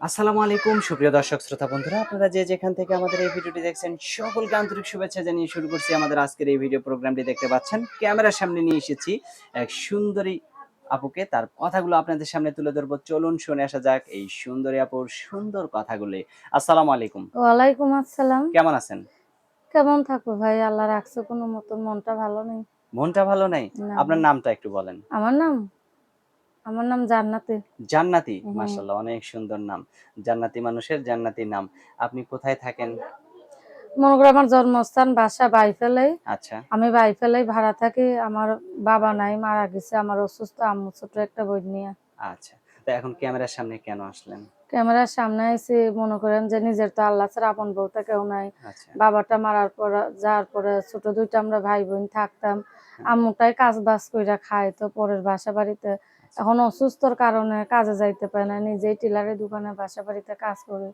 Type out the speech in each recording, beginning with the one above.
আসসালামু আলাইকুম সুপ্রিয় দর্শক শ্রোতা বন্ধুরা, আপনারা যে যেখান থেকে আমাদের এই ভিডিওটি দেখছেন সকলকে আন্তরিক শুভেচ্ছা জানিয়ে শুরু করছি আমাদের আজকের এই ভিডিও প্রোগ্রামটি। দেখতে পাচ্ছেন ক্যামেরার সামনে নিয়ে এসেছি এক সুন্দরী আপুকে, তার কথাগুলো আপনাদের সামনে তুলে ধরবো। চলুন শুনে আসা যাক এই সুন্দরী আপুর সুন্দর কথাগুলি। আসসালামু আলাইকুম। ওয়ালাইকুম আসসালাম। কেমন আছেন? কেমন থাকবো ভাই? আল্লাহ রাখছে কোনো মতন, মনটা ভালো নেই। মনটা ভালো নাই? না আপনার ভাই। নামটা একটু বলেন। আমার নাম আমার নাম জান্নাতি। জান্নাতি, হ্যাঁ। মাশাআল্লাহ, অনেক সুন্দর নাম। জান্নাতি মানুষের জান্নাতি নাম। আপনি কোথায় থাকেন? মনে করো আমার জন্মস্থান বাসা বাইফেলাই। আচ্ছা। আমি বাইফেলাই ভাড়া থাকি। আমার বাবা নাই, মারা গেছে। আমার অসুস্থ আম্মু, ছোট একটা বোন নিয়ে। আচ্ছা, তো এখন ক্যামেরার সামনে কেন আসলেন? ক্যামেরার সামনে এসে মনে করেন যে নিজের তো আল্লাহ ছাড়া আপন বলতে কেউ নাই। আচ্ছা। বাবাটা মারার পর, যাওয়ার পরে ছোট দুইটা আমরা ভাই বোন থাকতাম। হ্যাঁ। আম্মুটাই কাজ বাজ কইরা খায় তো পরের বাসা বাড়িতে। আচ্ছা। এখন অসুস্থর কারণে কাজে যাইতে পারে না, নিজেই টেলারের দোকানে বাসা বাড়িতে কাজ করে।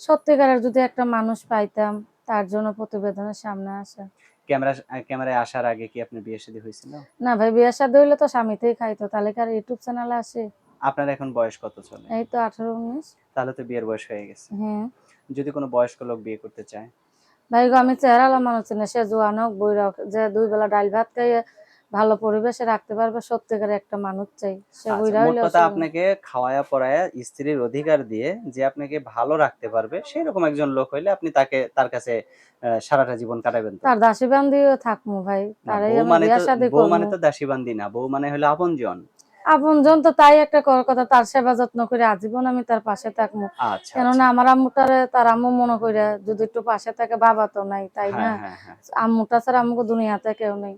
সত্যিকারের যদি একটা মানুষ পাইতাম, তার জন্য প্রতিবেদনের সামনে আসা। ক্যামেরায় আসার আগে কি আপনার বিয়ে শাদী হয়েছিল? না ভাই, বিয়ে শাদী হইলে তো স্বামীতেই খাইতো, তাহলে কি আর ইউটিউব চ্যানেলে আসে? আপনার এখন বয়স কত চলে? এই তো 18-19। তাহলে তো বিয়ের বয়স হয়ে গেছে। হ্যাঁ যদি কোনো বয়স্ক লোক বিয়ে করতে চায়? ভাই গো, আমি চেহারালা মানুষ না, সে জোয়ান হোক বইরা হোক, যে 2 বেলা ডাল ভাত খাইয়ে ভালো পরিবেশে রাখতে পারবে, সত্যিকার একটা মানুষ চাই। সে আচ্ছা, বুইড়া মোট হইলে কথা অসুবিধা নেই। আপনাকে খাওয়ায়া পরায়া স্ত্রীর অধিকার দিয়ে যে আপনাকে ভালো রাখতে পারবে সেরকম একজন লোক হইলে আপনি তার কাছে সারাটা জীবন কাটাবেন তো? তার দাসী বান্দিও থাকমু ভাই, না, তারাই আমি বিয়া শাদী বউ মানে করবো। তো দাসীবান্দি না, বউ মানে হলো আপনজন। আপনজন তো তাই একটা কথা, তার সেবা যত্ন করে আজীবন আমি তার পাশে থাকবো। আচ্ছা, কেননা আচ্ছা। আমার আম্মুটারে তার আম্মু মনে কইরা যদি একটু পাশে থাকে, বাবা তো নাই তাই না? হ্যাঁ, হ্যাঁ, হ্যাঁ। আম্মুটা ছাড়া আমাকে দুনিয়াতে কেউ নেই।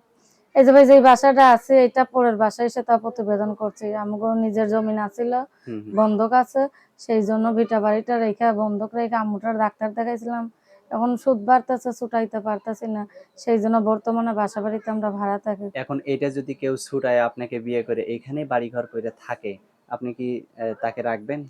এই যে ভাই, যে বাসাটা আছে এটা পরের বাসায়, সে তা প্রতিবেদন করছে। আমাকে নিজের জমিন আছিল, হুম, হুম। বন্ধক আছে। সেই জন্য ভিটা বাড়িটা রেখে, বন্ধক রেখে আম্মুটার ডাক্তার দেখাইছিলাম। এখন সুদ বাড়তেছে, ছুটাইতে পারতেছি না। সেই জন্য বর্তমানে বাসা বাড়িতে আমরা ভাড়া থাকি। এখন এটা যদি কেউ ছুটায় আপনাকে বিয়ে করে এইখানে বাড়িঘর করে থাকে, আপনি কি তাকে রাখবেন?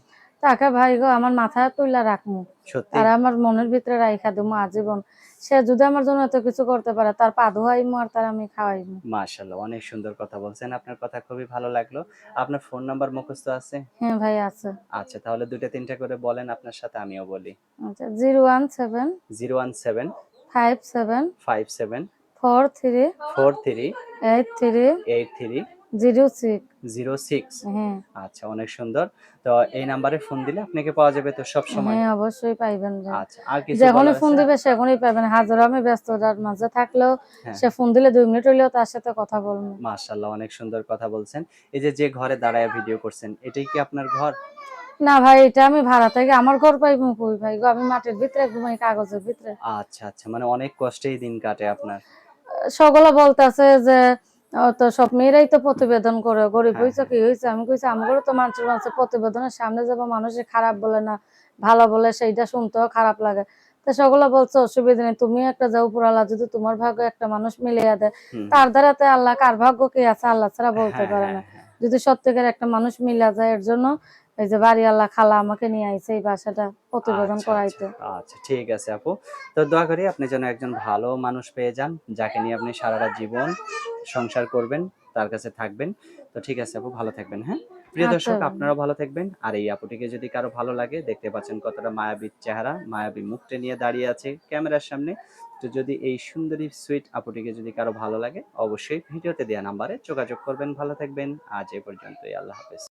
টাকা ভাই গো, আমার মাথায় তুইলা রাখমু। সত্যি? তারা আমার মনের ভিতরে রাইখা দেবো আজীবন। সে যদি আমার জন্য এত কিছু করতে পারে, তার পা ধোয়াইমু আর তার আমি খাওয়াইমু। মাশাআল্লাহ, অনেক সুন্দর কথা বলছেন। আপনার কথা খুবই ভালো লাগলো। আপনার ফোন নাম্বার মুখস্থ আছে? হ্যাঁ ভাই আছে। আচ্ছা, তাহলে ২ টা ৩ টা করে বলেন, আপনার সাথে আমিও বলি। আচ্ছা, 017 017 57 57 43 43 83 83 06। 06। হ্যাঁ। আচ্ছা, অনেক সুন্দর। তো এই নাম্বারে ফোন দিলে আপনাকে পাওয়া যাবে তো সবসময়? হ্যাঁ, অবশ্যই পাইবেন ভাই। আচ্ছা, আর কিছু যখনই বলার ফোন আছে? দিবে সেখনই পাবেন। হাজারো আমি ব্যস্ততার মাঝে থাকলেও হ্যাঁ, সে ফোন দিলে 2 মিনিট হইলেও তার সাথে কথা বলবো। মাশাআল্লাহ, অনেক সুন্দর কথা বলছেন। এই যে, যে ঘরে দাঁড়ায় ভিডিও করছেন, এটাই কি আপনার ঘর? না ভাই, এটা আমি ভাড়া থাকি। আমার ঘর পাইবো কই ভাই গো? আমি মাটির ভিতরে ঘুমাই, কাগজের ভিতরে। আচ্ছা, আচ্ছা। মানে অনেক কষ্টেই দিন কাটে আপনার। সকলে বলতেছে যে তো সব মেয়েরাই তো প্রতিবেদন করে, গরিব হ্যাঁ, হইছে হ্যাঁ। কি হয়েছে? আমি কইছি আমারও তো মানুষের মাঝে প্রতিবেদনের সামনে যাবো, মানুষে খারাপ বলে না ভালো বলে, সেইটা শুনতেও খারাপ লাগে। তো সকলে বলছে অসুবিধা নেই, তুমি একটা যাও, উপরালা যদি তোমার ভাগ্য একটা মানুষ মিলিয়ে দেয়, হুম, হুম। তার দ্বারাতে আল্লাহ, কার ভাগ্য কি আছে আল্লাহ ছাড়া বলতে হ্যাঁ, পারে হ্যাঁ, না। হ্যাঁ। যদি সত্যিকার একটা মানুষ মিলা যায়, এর জন্য এই যে বাড়ি আল্লাহ খালা আমাকে নিয়ে আইছে এই বাসাটা প্রতিবেদন আচ্ছা, আচ্ছা। করাইতে। আচ্ছা, ঠিক আছে আপু। তো দোয়া করি আপনি যেন একজন ভালো মানুষ পেয়ে যান, যাকে নিয়ে আপনি সারাটা জীবন সংসার করবেন, তার কাছে থাকবেন। তো ঠিক আছে আপু, ভালো থাকবেন, হ্যাঁ? প্রিয় আচ্ছা দর্শক, আপনারাও ভালো থাকবেন। আর এই আপুটিকে যদি কারো ভালো লাগে, দেখতে পাচ্ছেন কতটা মায়াবী চেহারা, মায়াবী মুখটা নিয়ে দাঁড়িয়ে আছে ক্যামেরার সামনে। তো যদি এই সুন্দরী সুইট আপুটিকে যদি কারো ভালো লাগে, অবশ্যই ভিডিওতে দেয়া নাম্বারে যোগাযোগ করবেন। ভালো থাকবেন। আজ এ পর্যন্তই। আল্লাহ হাফেজ।